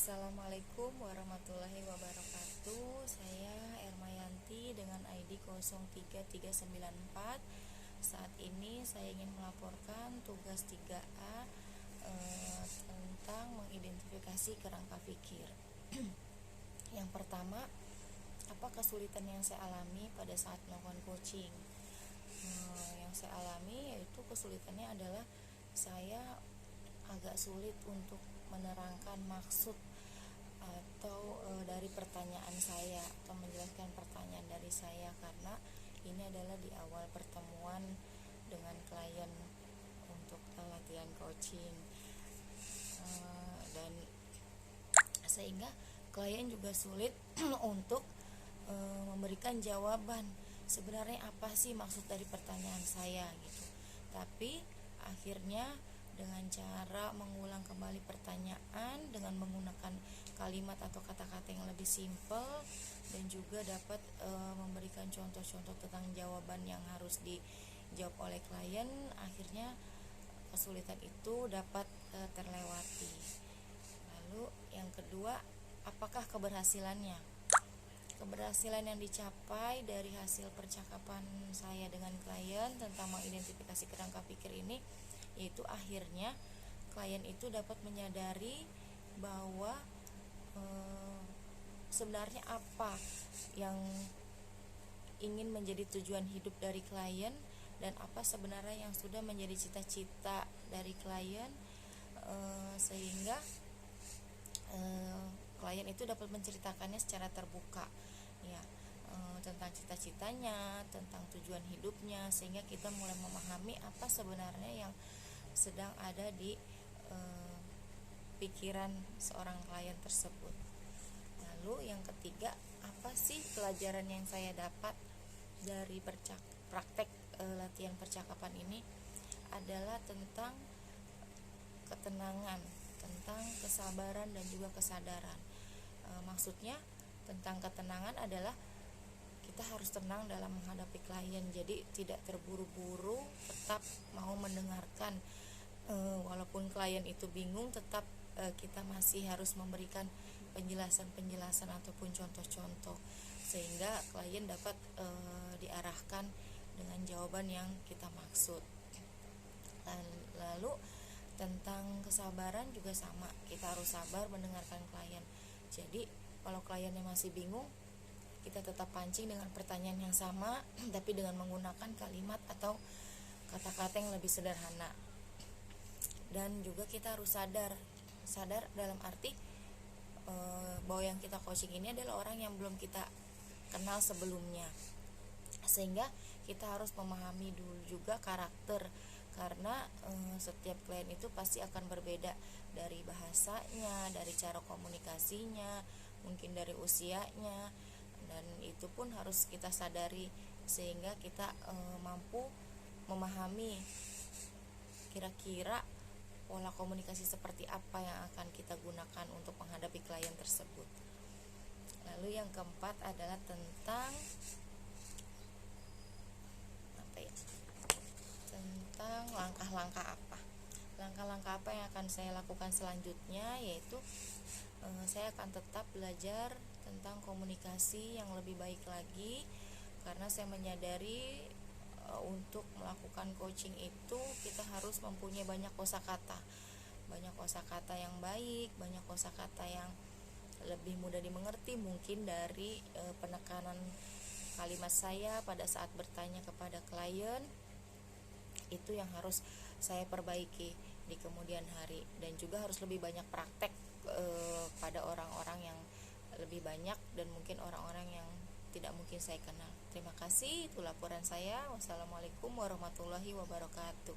Assalamualaikum warahmatullahi wabarakatuh. Saya Ermayanti dengan ID 03394. Saat ini saya ingin melaporkan tugas 3A tentang mengidentifikasi kerangka pikir. Yang pertama, apa kesulitan yang saya alami pada saat melakukan coaching? Yang saya alami yaitu kesulitannya adalah saya agak sulit untuk menerangkan maksud atau dari pertanyaan saya atau menjelaskan pertanyaan dari saya, karena ini adalah di awal pertemuan dengan klien untuk latihan coaching, dan sehingga klien juga sulit untuk memberikan jawaban sebenarnya apa sih maksud dari pertanyaan saya gitu. Tapi akhirnya dengan cara mengulang kembali pertanyaan dengan menggunakan kalimat atau kata-kata yang lebih simpel, dan juga dapat memberikan contoh-contoh tentang jawaban yang harus dijawab oleh klien, akhirnya kesulitan itu dapat terlewati. Lalu yang kedua, apakah keberhasilannya? Keberhasilan yang dicapai dari hasil percakapan saya dengan klien tentang mengidentifikasi kerangka pikir ini, yaitu akhirnya klien itu dapat menyadari bahwa sebenarnya apa yang ingin menjadi tujuan hidup dari klien, dan apa sebenarnya yang sudah menjadi cita-cita dari klien, sehingga klien itu dapat menceritakannya secara terbuka ya, tentang cita-citanya, tentang tujuan hidupnya, sehingga kita mulai memahami apa sebenarnya yang sedang ada di pikiran seorang klien tersebut. Lalu yang ketiga, apa sih pelajaran yang saya dapat dari praktek latihan percakapan ini? Adalah tentang ketenangan, tentang kesabaran dan juga kesadaran. Maksudnya tentang ketenangan adalah kita harus tenang dalam menghadapi klien, jadi tidak terburu-buru, tetap mau mendengarkan, walaupun klien itu bingung, tetap kita masih harus memberikan penjelasan-penjelasan ataupun contoh-contoh, sehingga klien dapat diarahkan dengan jawaban yang kita maksud. Lalu tentang kesabaran juga sama, kita harus sabar mendengarkan klien. Jadi kalau kliennya masih bingung, kita tetap pancing dengan pertanyaan yang sama tapi dengan menggunakan kalimat atau kata-kata yang lebih sederhana. Dan juga kita harus sadar dalam arti bahwa yang kita coaching ini adalah orang yang belum kita kenal sebelumnya, sehingga kita harus memahami dulu juga karakter, karena setiap klien itu pasti akan berbeda dari bahasanya, dari cara komunikasinya, mungkin dari usianya, dan itu pun harus kita sadari sehingga kita mampu memahami kira-kira pola komunikasi seperti apa yang akan kita gunakan untuk menghadapi klien tersebut. Lalu yang keempat adalah tentang tentang langkah-langkah apa yang akan saya lakukan selanjutnya, yaitu saya akan tetap belajar tentang komunikasi yang lebih baik lagi, karena saya menyadari untuk melakukan coaching itu kita harus mempunyai banyak kosakata yang baik, banyak kosakata yang lebih mudah dimengerti mungkin dari penekanan kalimat saya pada saat bertanya kepada klien. Itu yang harus saya perbaiki di kemudian hari, dan juga harus lebih banyak praktek pada orang-orang yang lebih banyak, dan mungkin orang-orang yang tidak mungkin saya kenal. Terima kasih, itu laporan saya. Wassalamualaikum warahmatullahi wabarakatuh.